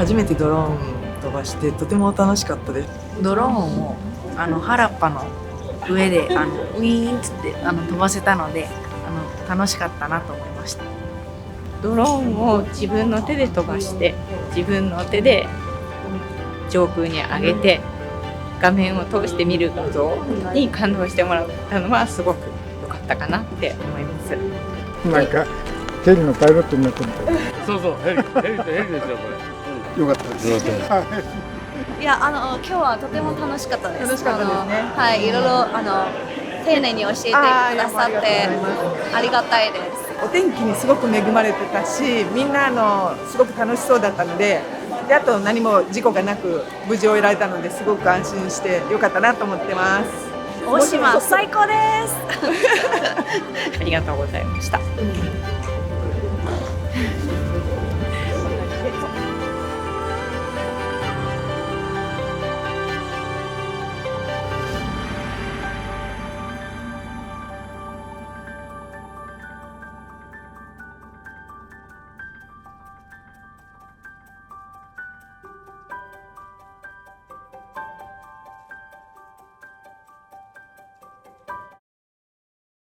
初めてドローン飛ばしてとても楽しかったです。ドローンを原っぱの上でウィーンって飛ばせたので楽しかったなと思いました。ドローンを自分の手で飛ばして自分の手で上空に上げて画面を通して見ることに感動してもらったのはすごく良かったかなって思います。なんかヘリのパイロットになってみたい。そうそう、ヘリですよこれ。よかったです。いや今日はとても楽しかったです。楽しかったですね。はい、いろいろ丁寧に教えてくださってありがたいです。お天気にすごく恵まれてたし、みんなすごく楽しそうだったので、あと何も事故がなく無事終えられたのですごく安心してよかったなと思ってます。大島最高です。ありがとうございました。